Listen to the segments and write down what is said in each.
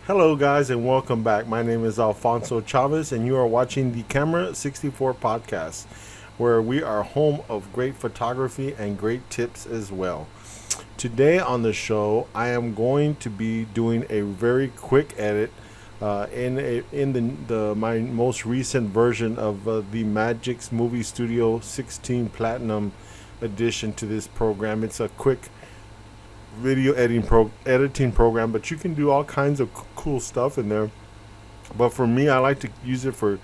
Hello guys and welcome back. My name is Alfonso Chavez and you are watching the Camera 64 podcast, where we are home of great photography and great tips as well. Today on the show I am going to be doing a very quick edit in my most recent version of the Magix Movie Studio 16 Platinum edition to this program. It's a quick video editing program, but you can do all kinds of cool stuff in there. But for me, I like to use it for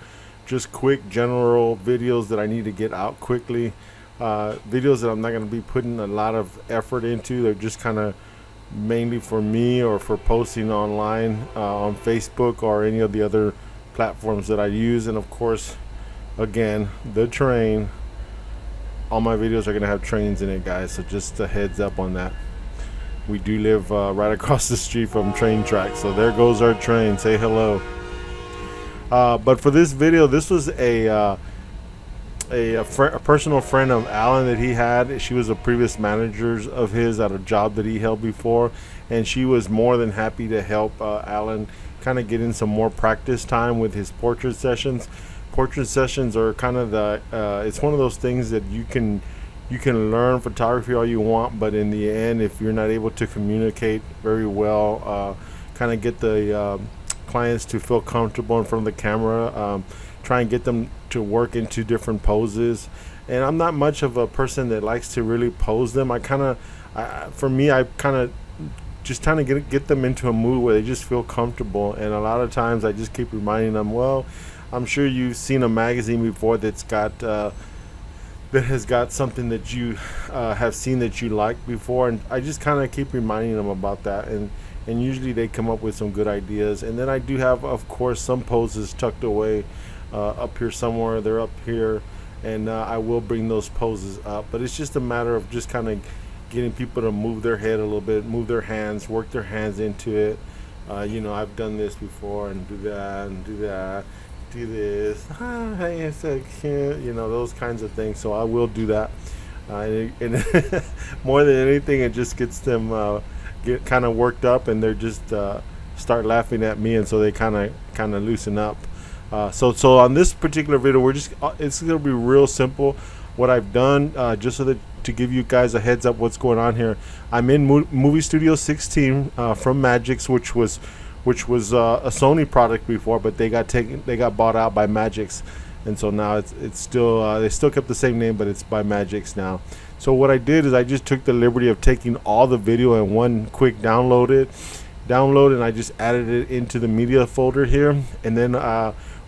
just quick general videos that I need to get out quickly, videos that I'm not going to be putting a lot of effort into. They're just kind of mainly for me or for posting online on Facebook or any of the other platforms that I use. And of course, again, the train, all my videos are going to have trains in it, guys, so just a heads up on that. We do live right across the street from train tracks, so there goes our train. Say hello. But for this video, this was a personal friend of Alon that he had. She was a previous manager of his at a job that he held before, and she was more than happy to help Alon kind of get in some more practice time with his portrait sessions. Portrait sessions are kind of it's one of those things that you can learn photography all you want, but in the end, if you're not able to communicate very well, kind of get the clients to feel comfortable in front of the camera, try and get them to work into different poses. And I'm not much of a person that likes to really pose them. For me, I kind of just trying to get them into a mood where they just feel comfortable. And a lot of times I just keep reminding them, well, I'm sure you've seen a magazine before that's got that has got something that you have seen that you liked before, and I just kind of keep reminding them about that, and usually they come up with some good ideas. And then I do have, of course, some poses tucked away up here somewhere. They're up here, and I will bring those poses up, but it's just a matter of just kind of getting people to move their head a little bit, move their hands, work their hands into it. I've done this before, and do that and do that, do this, hey, it's so cute, those kinds of things. So I will do that, and more than anything, it just gets them get kind of worked up, and they're just start laughing at me, and so they kind of loosen up. So on this particular video, it's gonna be real simple. What I've done, just so that to give you guys a heads up what's going on here, I'm in Movie Studio 16 from Magix, which was a Sony product before, but they got bought out by Magix, and so now it's still they still kept the same name, but it's by Magix now. So what I did is I just took the liberty of taking all the video in one quick download, and I just added it into the media folder here. And then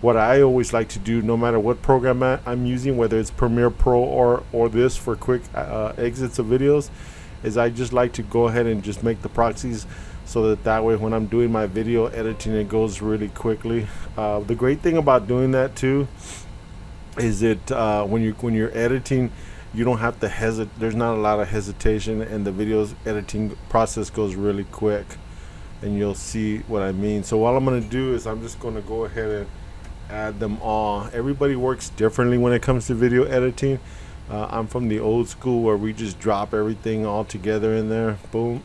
what I always like to do, no matter what program I'm using, whether it's Premiere Pro or this for quick exits of videos, is I just like to go ahead and just make the proxies, so that way when I'm doing my video editing, it goes really quickly. The great thing about doing that too is that when you're editing, you don't have to hesitate. There's not a lot of hesitation, and the video's editing process goes really quick, and you'll see what I mean. So what I'm going to do is I'm just going to go ahead and add them all. Everybody works differently when it comes to video editing. I'm from the old school where we just drop everything all together in there, boom.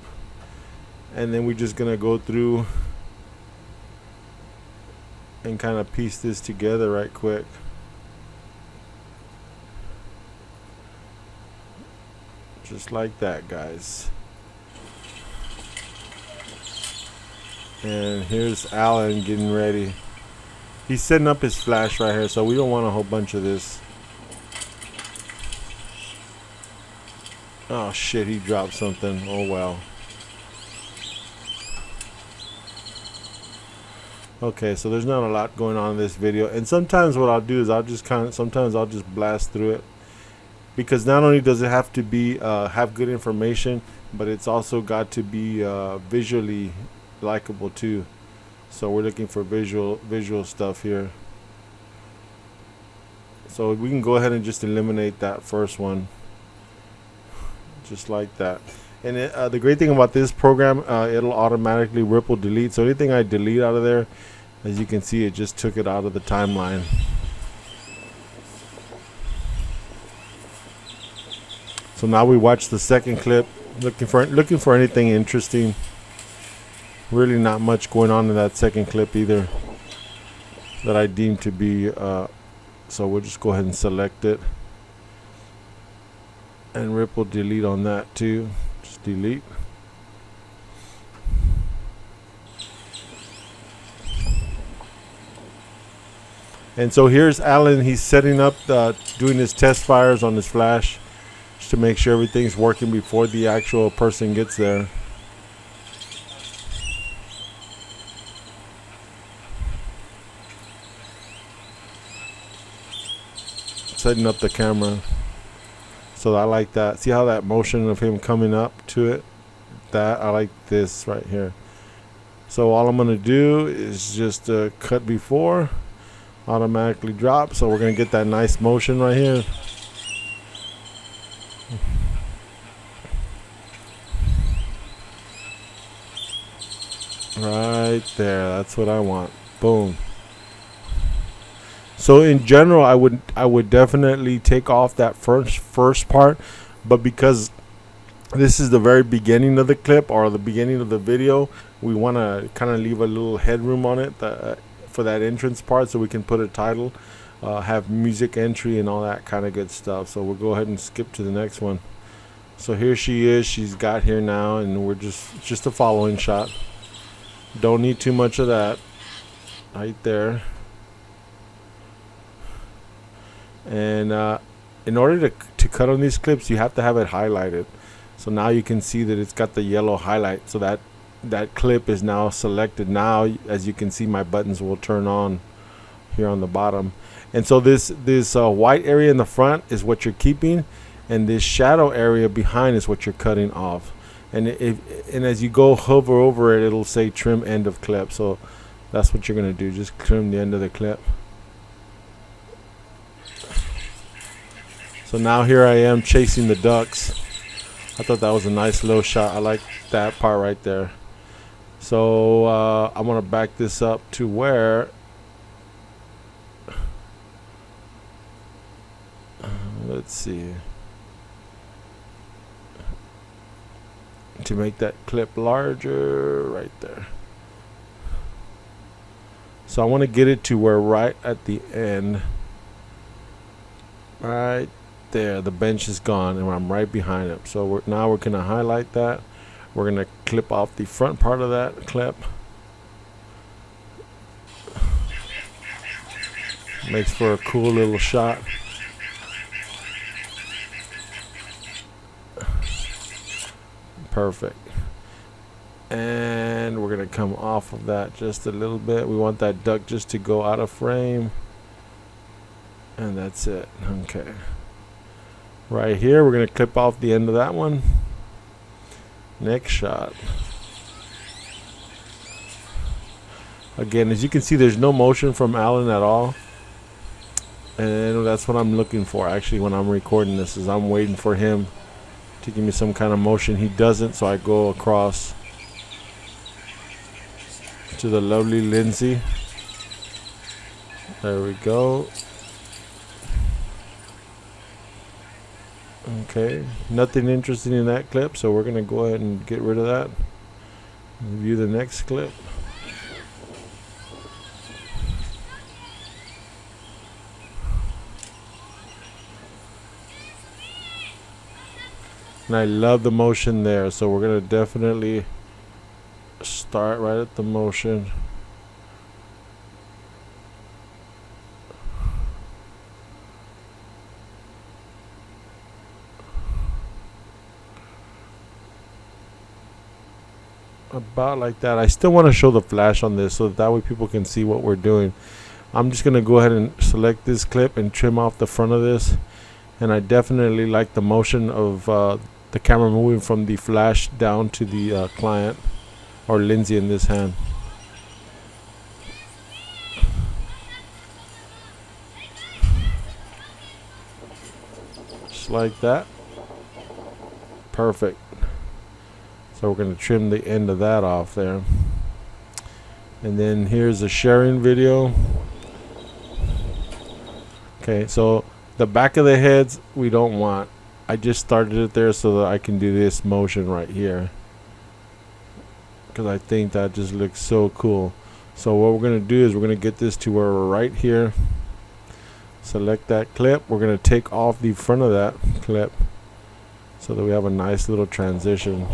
And then we're just gonna go through and kind of piece this together right quick. Just like that, guys. And here's Alon getting ready. He's setting up his flash right here, so we don't want a whole bunch of this. Oh shit, he dropped something. Oh well. Okay, so there's not a lot going on in this video, and sometimes what I'll do is I'll just blast through it, because not only does it have to be have good information, but it's also got to be visually likable too. So we're looking for visual stuff here. So we can go ahead and just eliminate that first one, just like that. And the great thing about this program, it'll automatically ripple delete. So anything I delete out of there, as you can see, it just took it out of the timeline. So now we watch the second clip, looking for anything interesting. Really not much going on in that second clip either that I deem to be, so we'll just go ahead and select it. And ripple delete on that too. Just delete. And so here's Alon. He's setting up, doing his test fires on his flash just to make sure everything's working before the actual person gets there. Setting up the camera. So I like that. See how that motion of him coming up to it? That I like this right here. So all I'm going to do is just cut before. Automatically drop, so we're gonna get that nice motion right here. Right there, that's what I want. Boom. So in general, I would definitely take off that first part, but because this is the very beginning of the clip or the beginning of the video, we want to kind of leave a little headroom on it for that entrance part, so we can put a title, have music entry and all that kind of good stuff. So we'll go ahead and skip to the next one. So here she is, she's got here now, and we're just a following shot. Don't need too much of that right there. And in order to cut on these clips, you have to have it highlighted. So now you can see that it's got the yellow highlight, so that clip is now selected. Now, as you can see, my buttons will turn on here on the bottom. And so this white area in the front is what you're keeping, and this shadow area behind is what you're cutting off. And as you go hover over it, it'll say trim end of clip. So that's what you're gonna do, just trim the end of the clip. So now here I am chasing the ducks. I thought that was a nice little shot. I like that part right there. So I want to back this up to where let's see, to make that clip larger right there. So I want to get it to where right at the end, right there, the bench is gone and I'm right behind it. So now we're going to highlight that. We're going to clip off the front part of that clip. Makes for a cool little shot. Perfect. And we're going to come off of that just a little bit. We want that duck just to go out of frame. And that's it. Okay. Right here, we're going to clip off the end of that one. Next shot. Again, as you can see, there's no motion from Alon at all. And that's what I'm looking for, actually, when I'm recording this, is I'm waiting for him to give me some kind of motion. He doesn't, so I go across to the lovely Lindsey. There we go. Okay, nothing interesting in that clip, so we're going to go ahead and get rid of that. View the next clip. And I love the motion there, so we're going to definitely start right at the motion. About like that. I still want to show the flash on this so that way people can see what we're doing. I'm just going to go ahead and select this clip and trim off the front of this. And I definitely like the motion of the camera moving from the flash down to the client, or Lindsey in this hand. Just like that. Perfect. So we're going to trim the end of that off there. And then here's a sharing video. Okay, so the back of the heads we don't want. I just started it there so that I can do this motion right here. because I think that just looks so cool. So what we're going to do is we're going to get this to where we're right here. Select that clip. We're going to take off the front of that clip so that we have a nice little transition.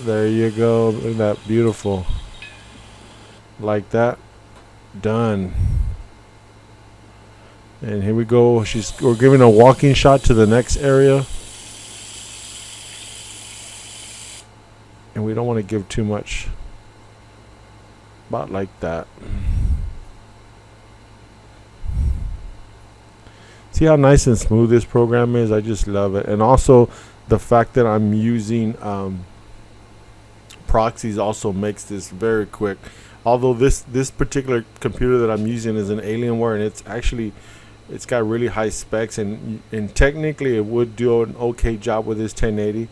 There you go. Look at that. Beautiful. Like that. Done. And here we go. We're giving a walking shot to the next area. And we don't want to give too much. About like that. See how nice and smooth this program is? I just love it. And also the fact that I'm using proxies also makes this very quick. Although this particular computer that I'm using is an Alienware, and it's got really high specs, and technically it would do an okay job with this 1080,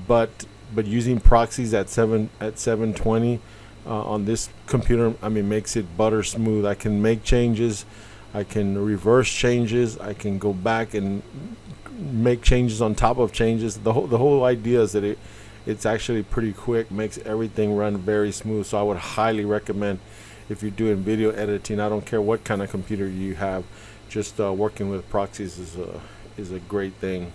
but using proxies at 720 on this computer, I mean, makes it butter smooth. I can make changes, I can reverse changes, I can go back and make changes on top of changes. The whole idea is that it's actually pretty quick, makes everything run very smooth. So I would highly recommend, if you're doing video editing, I don't care what kind of computer you have, just working with proxies is a great thing.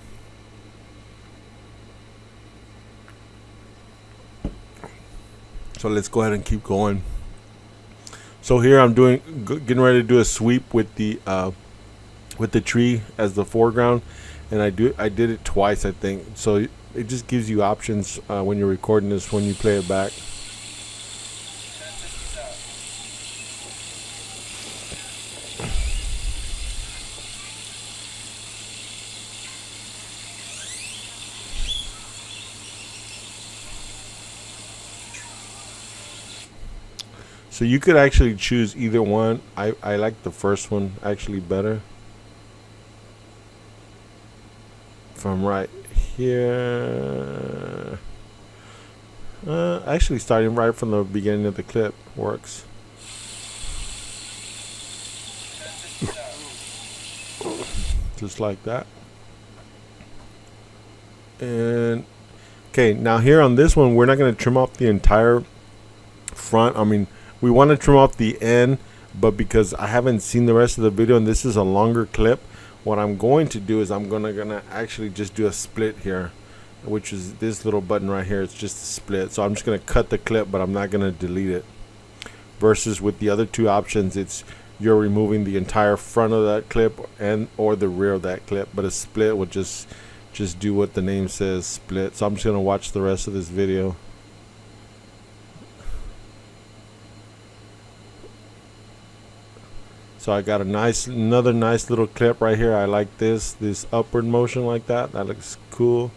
So let's go ahead and keep going. So here I'm getting ready to do a sweep with the tree as the foreground, and I did it twice, I think. So it just gives you options when you're recording this, when you play it back. So you could actually choose either one. I like the first one actually better. From right here. Actually starting right from the beginning of the clip works. Just like that. And okay, now here on this one, we're not going to trim off the entire front. I mean, we want to trim off the end, but because I haven't seen the rest of the video and this is a longer clip, what I'm going to do is I'm gonna actually just do a split here, which is this little button right here. It's just a split. So I'm just gonna cut the clip, but I'm not gonna delete it. Versus with the other two options, it's you're removing the entire front of that clip or the rear of that clip. But a split will just do what the name says, split. So I'm just gonna watch the rest of this video. So I got another nice little clip right here. I like this upward motion like that. That looks cool.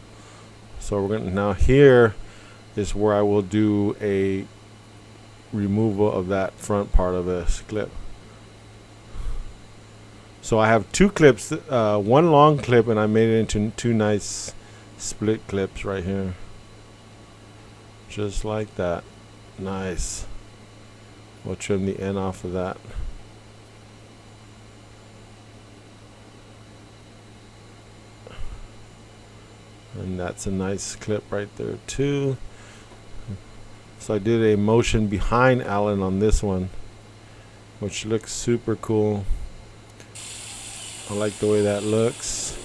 So we're gonna, now here is where I will do a removal of that front part of this clip. So I have two clips, one long clip, and I made it into two nice split clips right here. Just like that. Nice. We'll trim the end off of that. And that's a nice clip right there too. So I did a motion behind Alon on this one, which looks super cool. I like the way that looks.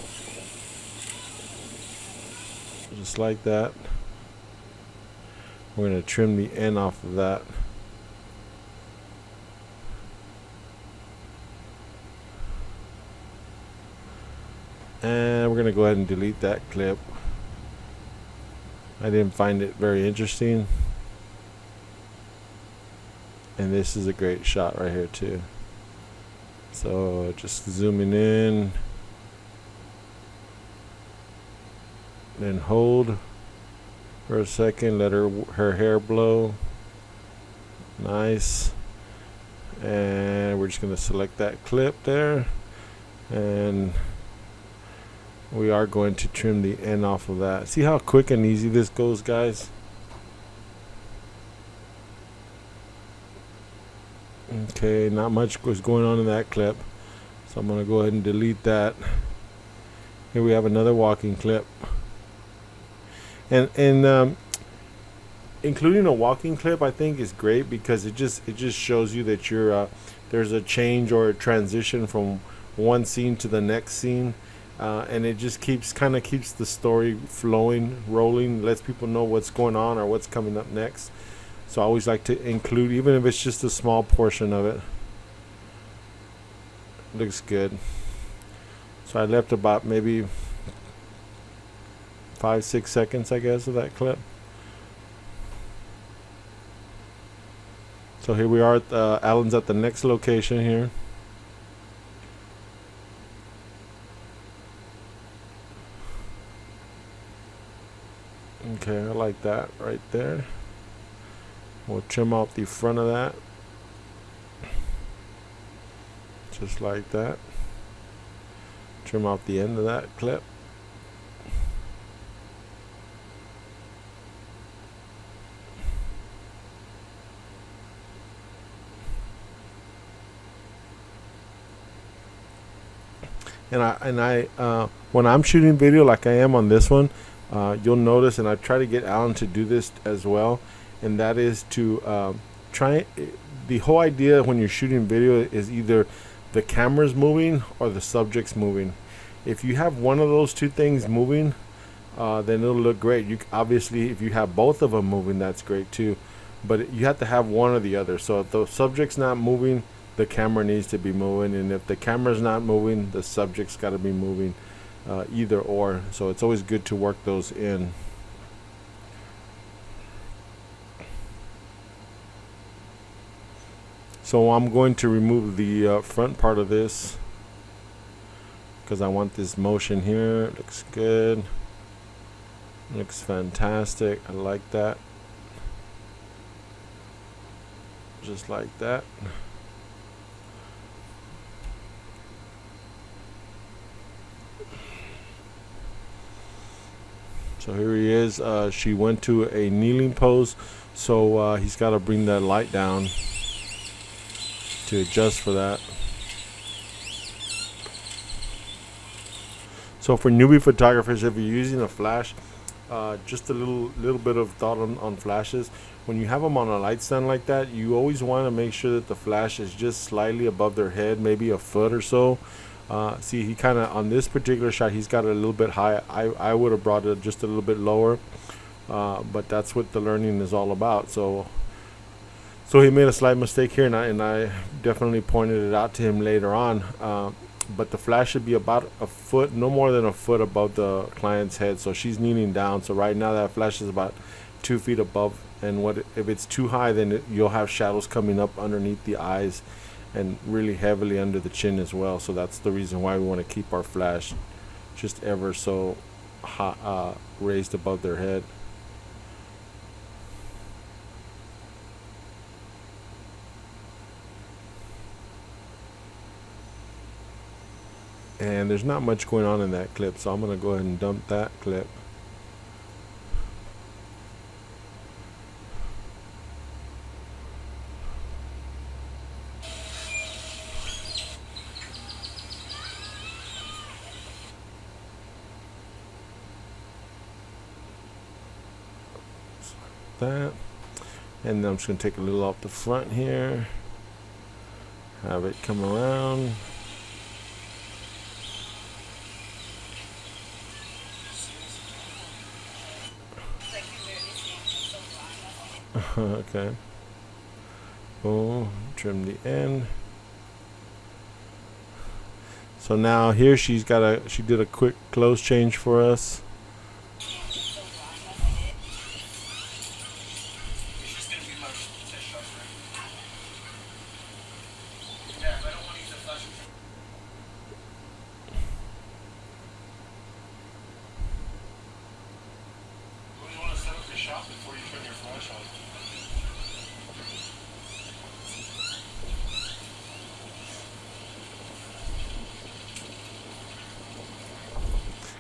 Just like that. We're going to trim the end off of that. And we're going to go ahead and delete that clip. I didn't find it very interesting. And this is a great shot right here too. So just zooming in. Then hold for a second. Let her hair blow. Nice. And we're just going to select that clip there. And we are going to trim the end off of that. See how quick and easy this goes, guys? Okay, not much was going on in that clip. So I'm going to go ahead and delete that. Here we have another walking clip. And including a walking clip, I think is great because it just shows you that you're there's a change or a transition from one scene to the next scene, and it just keeps the story flowing, rolling, lets people know what's going on or what's coming up next. So I always like to include, even if it's just a small portion of it. Looks good. So I left about maybe 5-6 seconds, I guess, of that clip. So here we are. Alon's at the next location here. Okay, I like that right there. We'll trim off the front of that. Just like that. Trim off the end of that clip. And I when I'm shooting video like I am on this one, you'll notice, and I try to get Alon to do this as well, and that is to try. The whole idea when you're shooting video is either the camera's moving or the subject's moving. If you have one of those two things moving, then it'll look great. You obviously, if you have both of them moving, that's great too. But you have to have one or the other. So if the subject's not moving, the camera needs to be moving, and if the camera's not moving, the subject's got to be moving. Either or. So it's always good to work those in. So I'm going to remove the front part of this because I want this motion here. It looks good. Looks fantastic. I like that. Just like that. So here he is. She went to a kneeling pose, so he's got to bring that light down to adjust for that. So for newbie photographers, if you're using a flash, just a little bit of thought on flashes. When you have them on a light stand like that, you always want to make sure that the flash is just slightly above their head, maybe a foot or so. See, he kind of, on this particular shot, he's got it a little bit high. I would have brought it just a little bit lower, but that's what the learning is all about. So he made a slight mistake here, and I definitely pointed it out to him later on. But the flash should be about a foot, no more than a foot above the client's head. So she's kneeling down. So right now that flash is about 2 feet above. And if it's too high, then you'll have shadows coming up underneath the eyes and really heavily under the chin as well. So that's the reason why we want to keep our flash just ever so raised above their head. And there's not much going on in that clip, so I'm going to go ahead and dump that clip. That, and then I'm just going to take a little off the front here, have it come around. Okay. Boom. Trim the end. So now here she did a quick close change for us. Before you turn your flash on.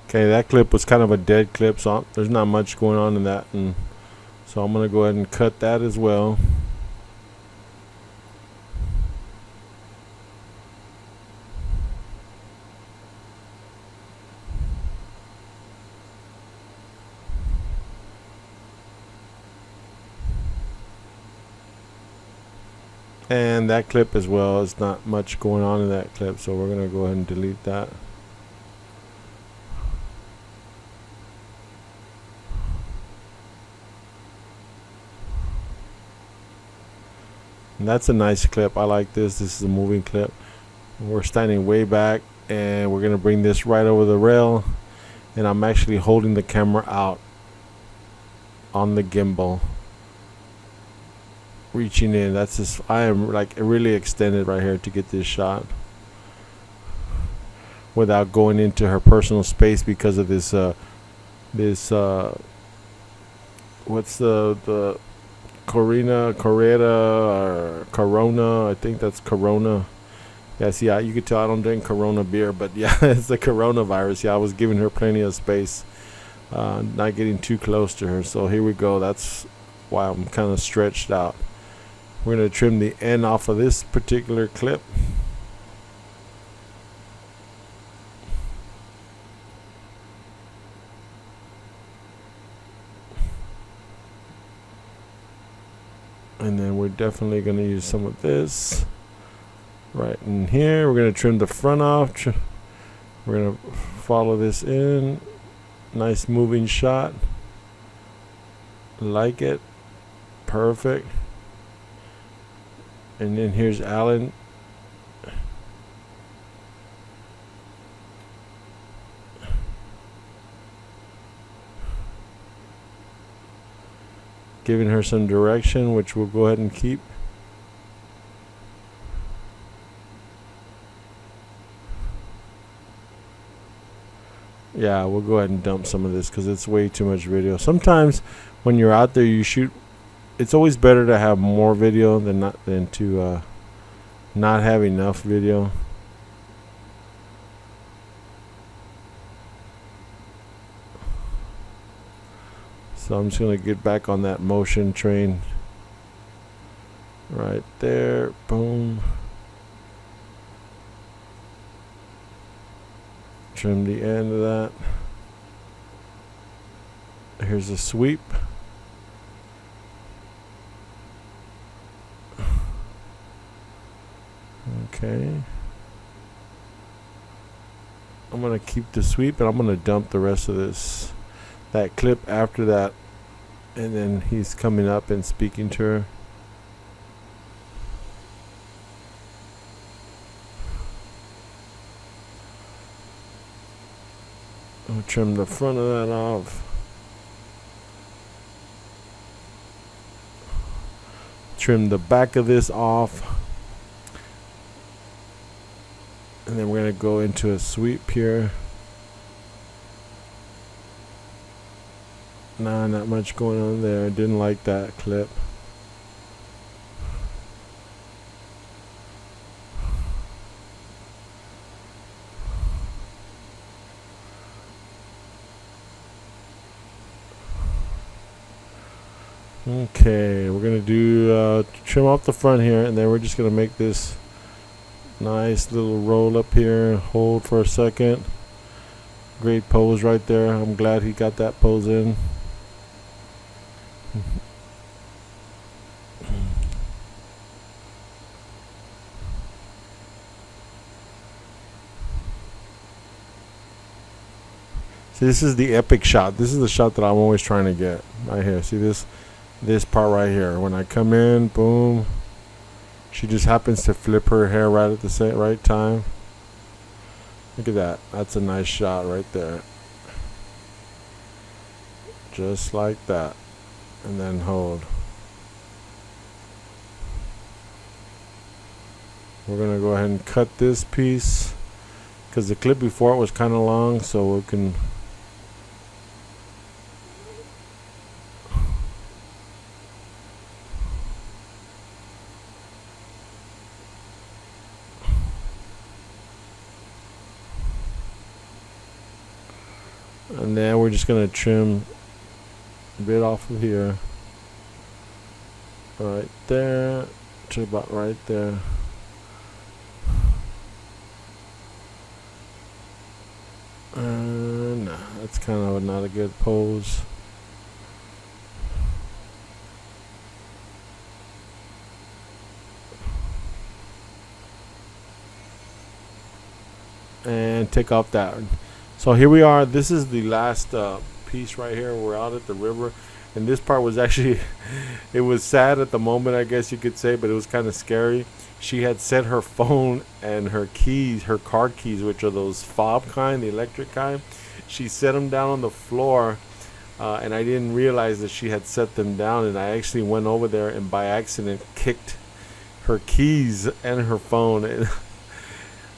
Okay, that clip was kind of a dead clip, so there's not much going on in that, and so I'm gonna go ahead and cut that as well. And that clip as well, is not much going on in that clip, so we're gonna go ahead and delete that. And that's a nice clip. I like this. This is a moving clip. We're standing way back, and we're gonna bring this right over the rail, and I'm actually holding the camera out on the gimbal, reaching in. That's just, I am like really extended right here to get this shot without going into her personal space because of this what's the Corina or Corona, I think that's Corona. Yeah, see, you could tell I don't drink Corona beer, but yeah, it's the coronavirus. Yeah, I was giving her plenty of space, not getting too close to her. So here we go. That's why I'm kind of stretched out. We're going to trim the end off of this particular clip. And then we're definitely going to use some of this right in here. We're going to trim the front off. We're going to follow this in. Nice moving shot. Like it. Perfect. And then here's Alon. Giving her some direction, which we'll go ahead and keep. Yeah, we'll go ahead and dump some of this because it's way too much video. Sometimes when you're out there, you shoot. It's always better to have more video than to not have enough video. So I'm just going to get back on that motion train. Right there. Boom. Trim the end of that. Here's a sweep. Okay. I'm going to keep the sweep, and I'm going to dump the rest of that clip after that. And then he's coming up and speaking to her. I'll trim the front of that off. Trim the back of this off. And then we're going to go into a sweep here. Nah, not much going on there. Didn't like that clip. Okay, we're going to do trim off the front here, and then we're just going to make this nice little roll up here. Hold for a second. Great pose right there. I'm glad he got that pose in. See, this is the epic shot. This is the shot that I'm always trying to get right here. See this part right here. When I come in, boom. She just happens to flip her hair right at the right time. Look at that. That's a nice shot right there. Just like that. And then hold. We're going to go ahead and cut this piece because the clip before it was kind of long, so we can... And then we're just going to trim a bit off of here. Right there. To about right there. Nah, that's kind of not a good pose. and take off that. So here we are. This is the last piece right here. We're out at the river, and this part was actually it was sad at the moment, I guess you could say, but it was kind of scary. She had set her phone and her keys, her car keys, which are those fob kind, the electric kind. She set them down on the floor, and I didn't realize that she had set them down, and I actually went over there and by accident kicked her keys and her phone. And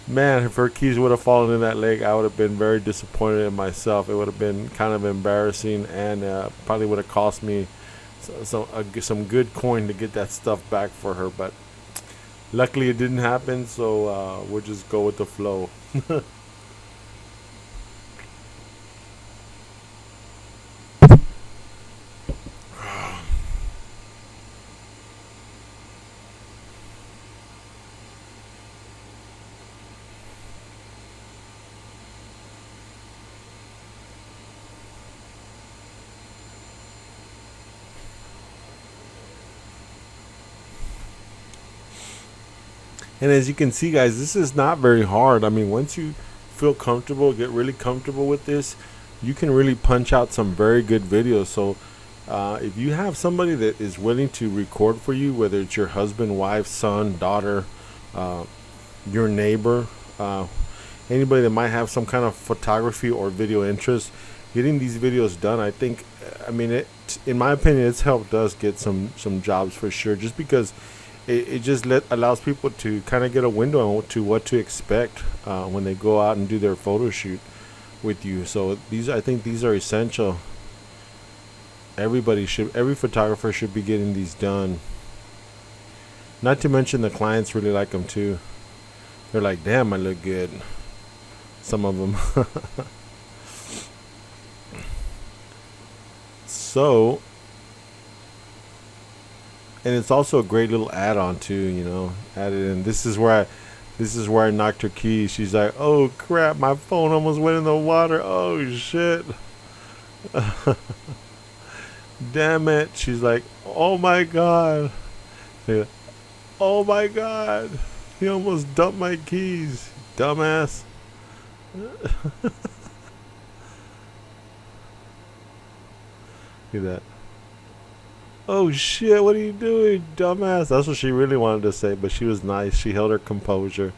man, if her keys would have fallen in that lake, I would have been very disappointed in myself. It would have been kind of embarrassing, and probably would have cost me some good coin to get that stuff back for her. But luckily it didn't happen, so we'll just go with the flow. And as you can see, guys, this is not very hard. I mean, once you feel comfortable, get really comfortable with this, you can really punch out some very good videos. So if you have somebody that is willing to record for you, whether it's your husband, wife, son, daughter, uh, your neighbor, anybody that might have some kind of photography or video interest, getting these videos done, I think, I mean, in my opinion, it's helped us get some jobs for sure, just because it just allows people to kind of get a window to what to expect when they go out and do their photo shoot with you. So I think these are essential. Every photographer should be getting these done. Not to mention the clients really like them too. They're like, damn, I look good. Some of them. So, and it's also a great little add-on too, added in. This is where I knocked her keys. She's like, oh crap, my phone almost went in the water. Oh shit. Damn it. She's like, oh my god. Yeah. Oh my god. He almost dumped my keys. Dumbass. Look at that. Oh shit, what are you doing, dumbass? That's what she really wanted to say, but she was nice. She held her composure.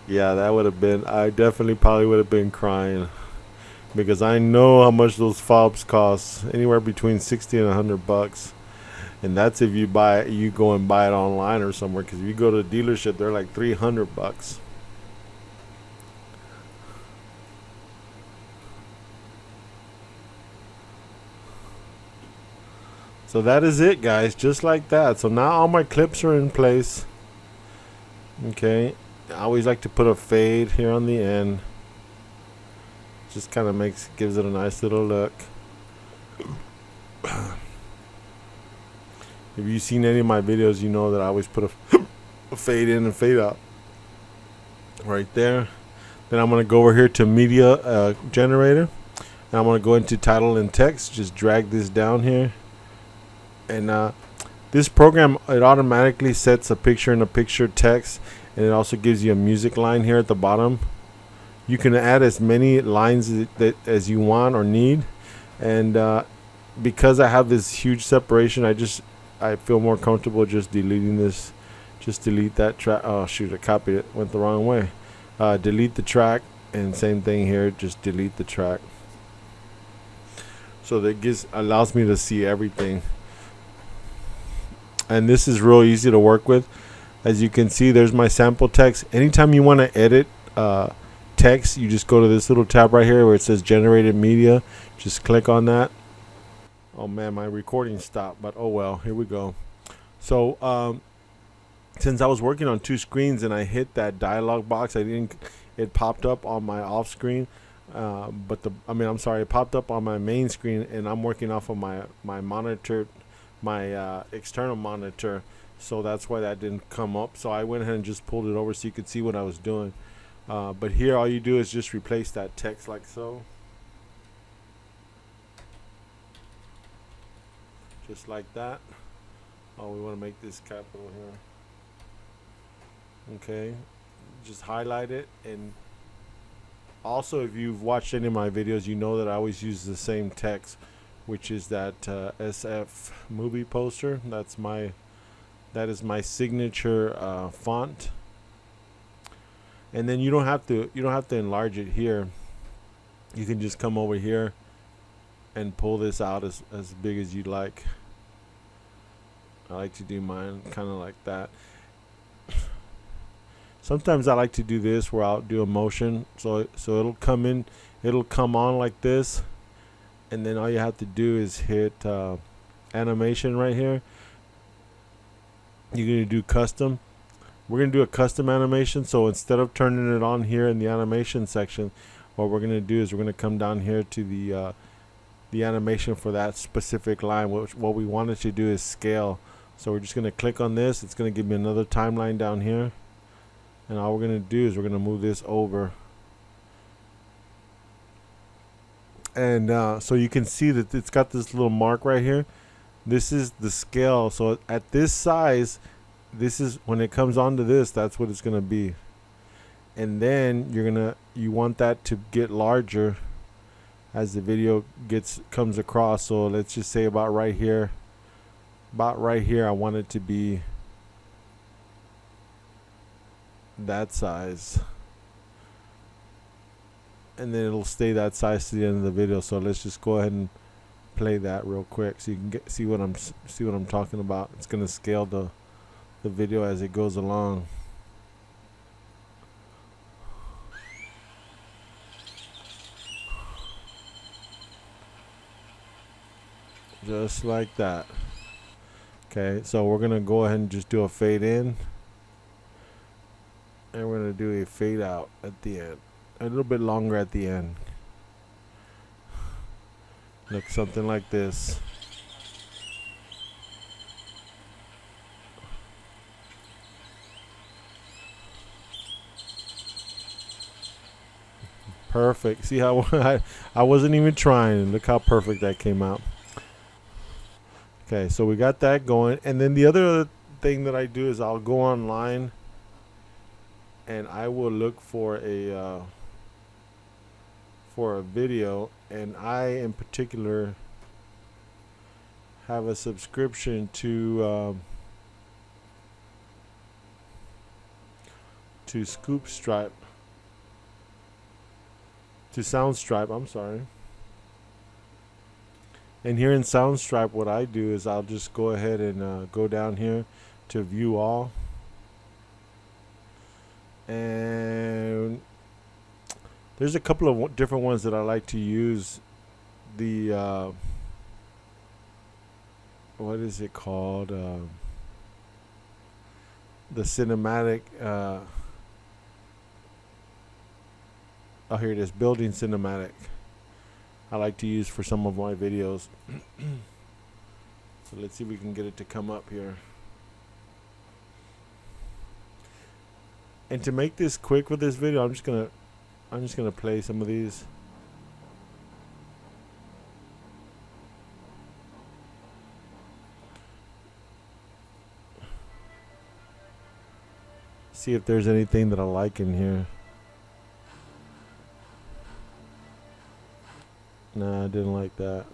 Yeah, that would have been, I definitely probably would have been crying, because I know how much those fobs cost, anywhere between 60 and $100. And that's if you go and buy it online or somewhere, because if you go to a dealership, they're like $300. So that is it, guys, just like that. So now all my clips are in place. Okay, I always like to put a fade here on the end. Just kind of gives it a nice little look. If you've seen any of my videos, you know that I always put a fade in and fade out right there. Then I'm going to go over here to media generator, and I'm going to go into title and text. Just drag this down here. And this program, it automatically sets a picture in a picture text, and it also gives you a music line here at the bottom. You can add as many lines as you want or need, and because I have this huge separation, I feel more comfortable just deleting this. Just delete that track. Oh shoot, I copied it, went the wrong way. Delete the track, and same thing here, just delete the track. So that allows me to see everything. And this is real easy to work with. As you can see, there's my sample text. Anytime you want to edit text, you just go to this little tab right here where it says generated media. Just click on that. Oh man, my recording stopped, but oh well, here we go. So since I was working on two screens and I hit that dialog box, it popped up on my off screen. It popped up on my main screen, and I'm working off of my monitor, my external monitor, so that's why that didn't come up. So I went ahead and just pulled it over so you could see what I was doing. But here all you do is just replace that text like so, just like that. Oh, we want to make this capital here. Okay, just highlight it. And also, if you've watched any of my videos, you know that I always use the same text, which is that SF movie poster. That is my signature font. And then you don't have to enlarge it here. You can just come over here and pull this out as big as you'd like. I like to do mine kind of like that. Sometimes I like to do this where I'll do a motion, so it'll come on like this, and then all you have to do is hit animation right here. You're gonna do custom. We're gonna do a custom animation. So instead of turning it on here in the animation section, what we're gonna do is we're gonna come down here to the animation for that specific line. What we wanted to do is scale. So we're just gonna click on this. It's gonna give me another timeline down here, and all we're gonna do is we're gonna move this over. And so you can see that it's got this little mark right here. This is the scale. So at this size, this is when it comes onto this, that's what it's gonna be. And then you want that to get larger as the video comes across. So let's just say about right here, I want it to be that size, and then it'll stay that size to the end of the video. So let's just go ahead and play that real quick so you can see what I'm talking about. It's gonna scale the video as it goes along. Just like that. Okay, so we're gonna go ahead and just do a fade in, and we're gonna do a fade out at the end, a little bit longer at the end. Look, something like this. Perfect. See how I wasn't even trying. Look how perfect that came out. Okay, so we got that going. And then the other thing that I do is I'll go online and I will look for a video, and I in particular have a subscription to Scoop Stripe, to Soundstripe, I'm sorry. And here in Soundstripe, what I do is I'll just go ahead and go down here to view all. And there's a couple of different ones that I like to use. The what is it called? The cinematic. Oh, here it is. Building cinematic. I like to use for some of my videos. So let's see if we can get it to come up here. And to make this quick with this video, I'm just gonna play some of these. See if there's anything that I like in here. Nah, I didn't like that.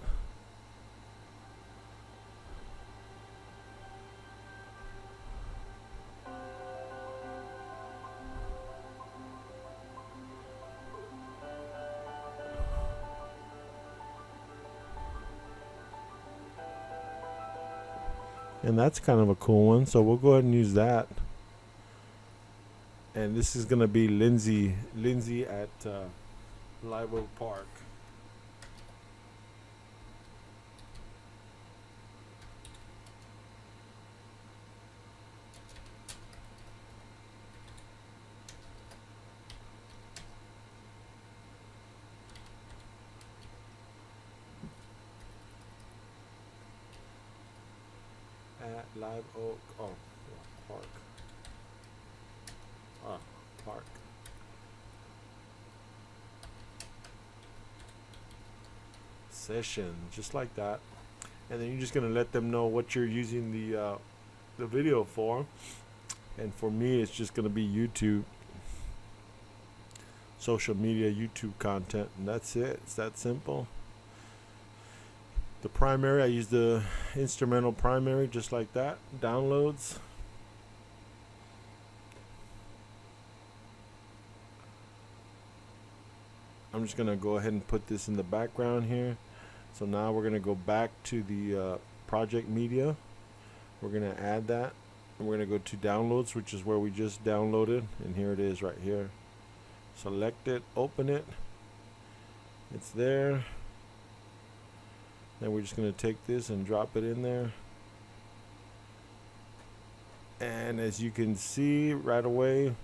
And that's kind of a cool one, so we'll go ahead and use that. And this is gonna be Lindsey at Live Oak Park. At Live Oak, Park. Park. Session, just like that. And then you're just gonna let them know what you're using the video for. And for me, it's just going to be YouTube, social media, YouTube content, and that's it. It's that simple. The primary, I use the instrumental primary just like that. Downloads. I'm just going to go ahead and put this in the background here. So now we're going to go back to the project media. We're going to add that. And we're going to go to downloads, which is where we just downloaded. And here it is right here. Select it, open it. It's there. Then we're just going to take this and drop it in there. And as you can see right away,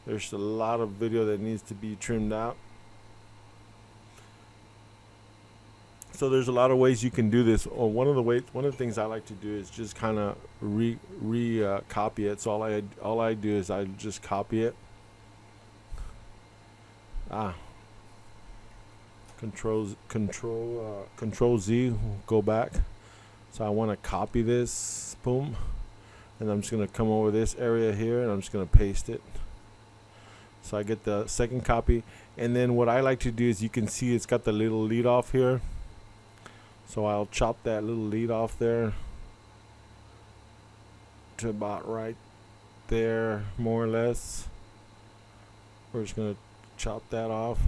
there's a lot of video that needs to be trimmed out. So there's a lot of ways you can do this. Or one of the things I like to do is just kind of copy it. So all I do is I just copy it. Control Z, go back. So I want to copy this, boom, and I'm just gonna come over this area here and I'm just gonna paste it. So I get the second copy, and then what I like to do is, you can see it's got the little lead off here. So I'll chop that little lead off there to about right there, more or less. We're just gonna chop that off,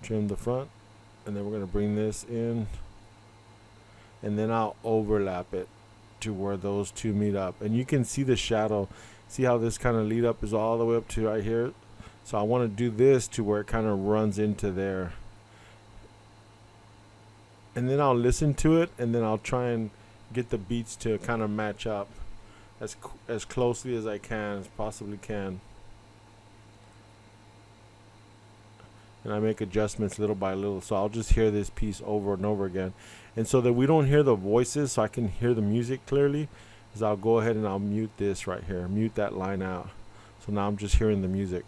trim the front, and then we're going to bring this in, and then I'll overlap it to where those two meet up. And you can see the shadow. See how this kind of lead up is all the way up to right here? So I want to do this to where it kind of runs into there. And then I'll listen to it, and then I'll try and get the beats to kind of match up as closely as I can, as possibly can. And I make adjustments little by little. So I'll just hear this piece over and over again. And so that we don't hear the voices, so I can hear the music clearly, is I'll go ahead and I'll mute this right here. Mute that line out. So now I'm just hearing the music.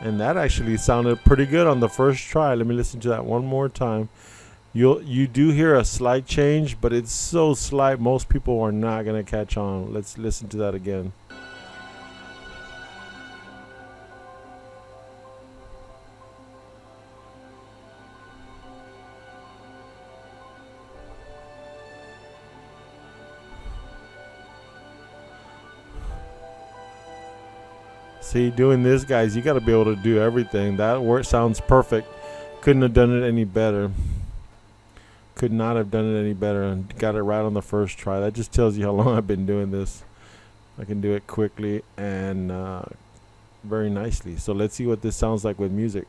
And that actually sounded pretty good on the first try. Let me listen to that one more time. You do hear a slight change, but it's so slight most people are not going to catch on. Let's listen to that again. See, doing this, guys, you got to be able to do everything. That work sounds perfect. Couldn't have done it any better. Could not have done it any better, and got it right on the first try. That just tells you how long I've been doing this. I can do it quickly and very nicely. So let's see what this sounds like with music.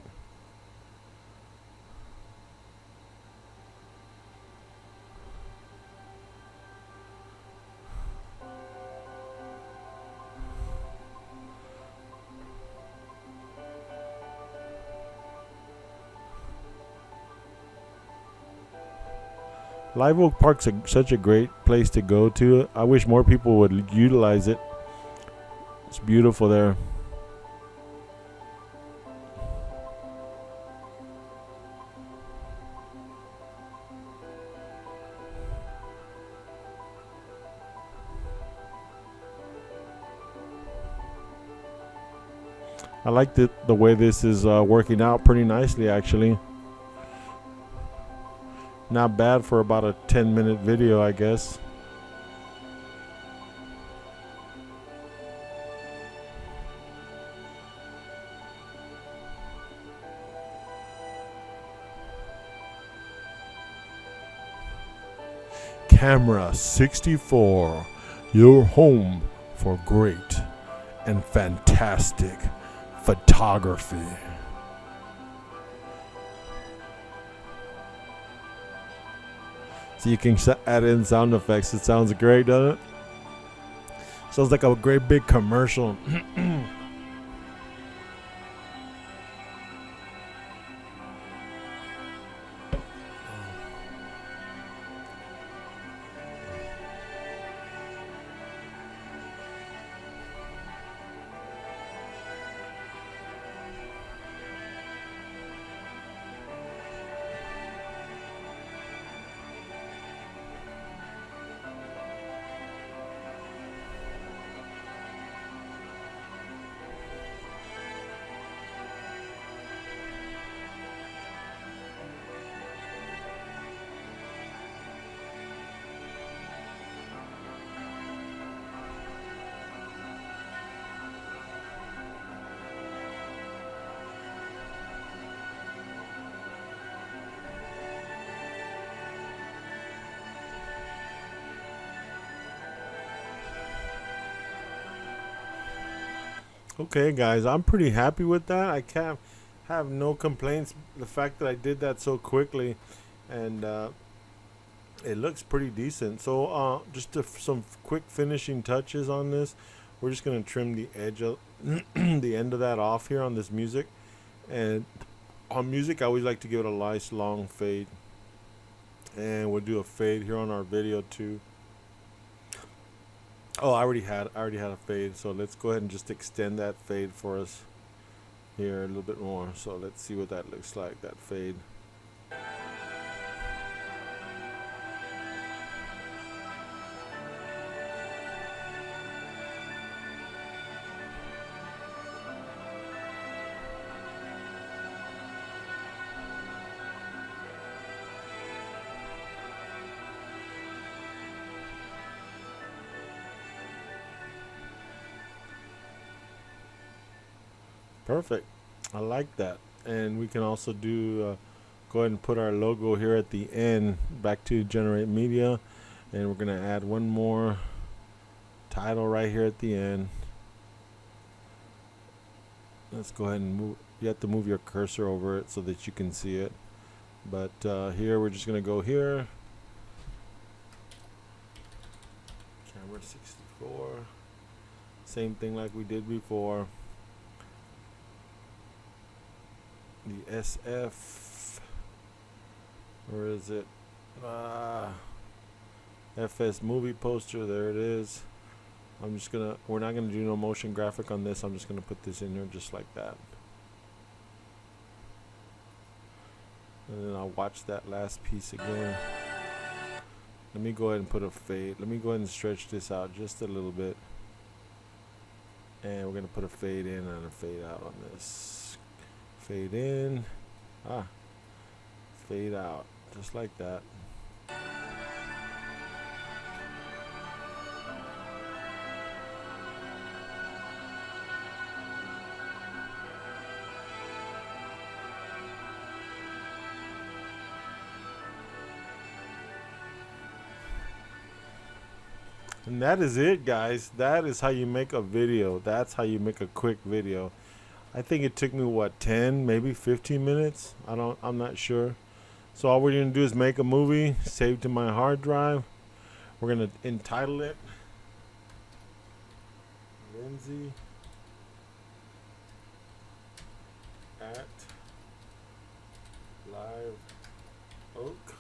Live Oak Park's such a great place to go to. I wish more people would utilize it. It's beautiful there. I like the way this is working out pretty nicely, actually. Not bad for about a 10-minute video, I guess. Camera 64, your home for great and fantastic photography. So you can add in sound effects. It sounds great, doesn't it? Sounds like a great big commercial. Okay, guys, I'm pretty happy with that. I can't have no complaints. The fact that I did that so quickly, and it looks pretty decent. So, just some quick finishing touches on this. We're just gonna trim the edge of the end of that off here on this music, and on music, I always like to give it a nice long fade, and we'll do a fade here on our video too. Oh, I already had a fade, so let's go ahead and just extend that fade for us here a little bit more. So let's see what that looks like, that fade. Perfect. I like that. And we can also do go ahead and put our logo here at the end, back to generate media, and we're gonna add one more title right here at the end. Let's go ahead and move. You have to move your cursor over it so that you can see it. But here we're just gonna go here. Camera 64. Same thing like we did before. The SF, where is it? FS movie poster, there it is. We're not gonna do no motion graphic on this. I'm just gonna put this in here just like that. And then I'll watch that last piece again. Let me go ahead and put a fade. Let me go ahead and stretch this out just a little bit. And we're gonna put a fade in and a fade out on this. Fade in, fade out, just like that. And that is it, guys. That is how you make a video. That's how you make a quick video. I think it took me what, 10, maybe 15 minutes. I'm not sure. So all we're gonna do is make a movie, save to my hard drive. We're gonna entitle it Lindsey at Live Oak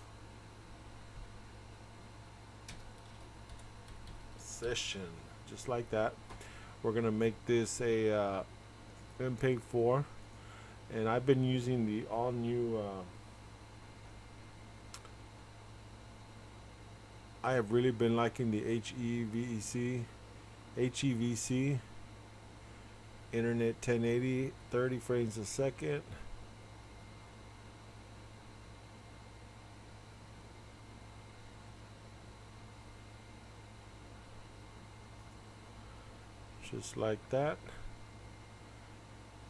Session, just like that. We're gonna make this a MPEG 4, and I've been using the all new I have really been liking the HEVC Internet 1080 30 frames a second. Just like that.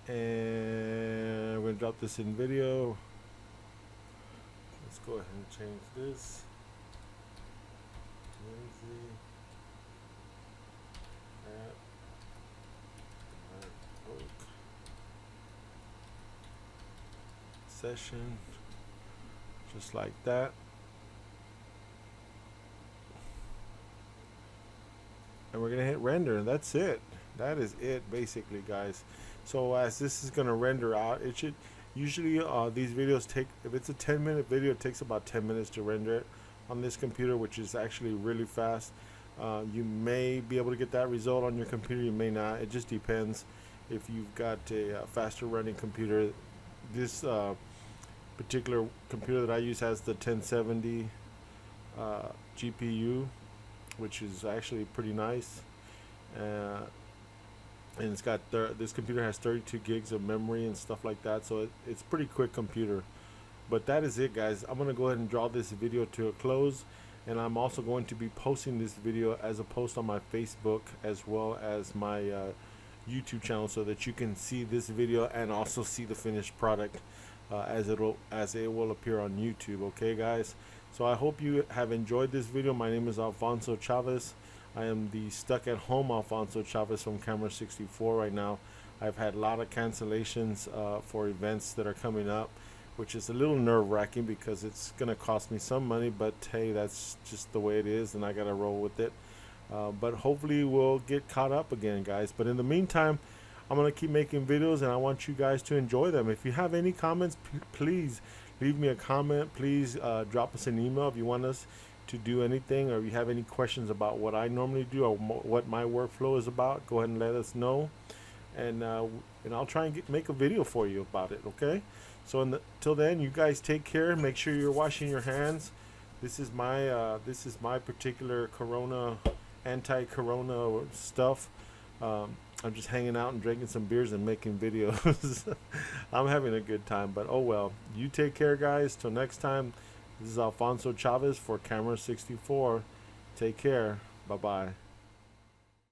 And we're gonna drop this in video. Let's go ahead and change this. Lindsey at Oak Session, just like that. And we're gonna hit render, and that's it. That is it, basically, guys. So as this is gonna render out, it should usually these videos take, if it's a 10-minute video, it takes about 10 minutes to render it on this computer, which is actually really fast. You may be able to get that result on your computer, you may not. It just depends if you've got a faster running computer. This particular computer that I use has the 1070 GPU, which is actually pretty nice. And it's got this computer has 32 gigs of memory and stuff like that, so it's pretty quick computer. But that is it, guys. I'm gonna go ahead and draw this video to a close, and I'm also going to be posting this video as a post on my Facebook as well as my YouTube channel, so that you can see this video and also see the finished product as it will appear on YouTube. Okay, guys, so I hope you have enjoyed this video. My name is Alfonso Chavez. I am the stuck at home Alfonso Chavez from Camera 64 right now. I've had a lot of cancellations for events that are coming up, which is a little nerve-wracking because it's going to cost me some money, but hey, that's just the way it is, and I got to roll with it. But hopefully we'll get caught up again, guys. But in the meantime, I'm going to keep making videos, and I want you guys to enjoy them. If you have any comments, please leave me a comment. Please drop us an email if you want us to do anything, or if you have any questions about what I normally do or what my workflow is about. Go ahead and let us know, and I'll try and make a video for you about it. Okay, so till then, you guys take care. Make sure you're washing your hands. This is my particular corona, anti-corona stuff. I'm just hanging out and drinking some beers and making videos. I'm having a good time, but oh well. You take care, guys. Till next time, this is Alfonso Chavez for Camera 64. Take care. Bye-bye.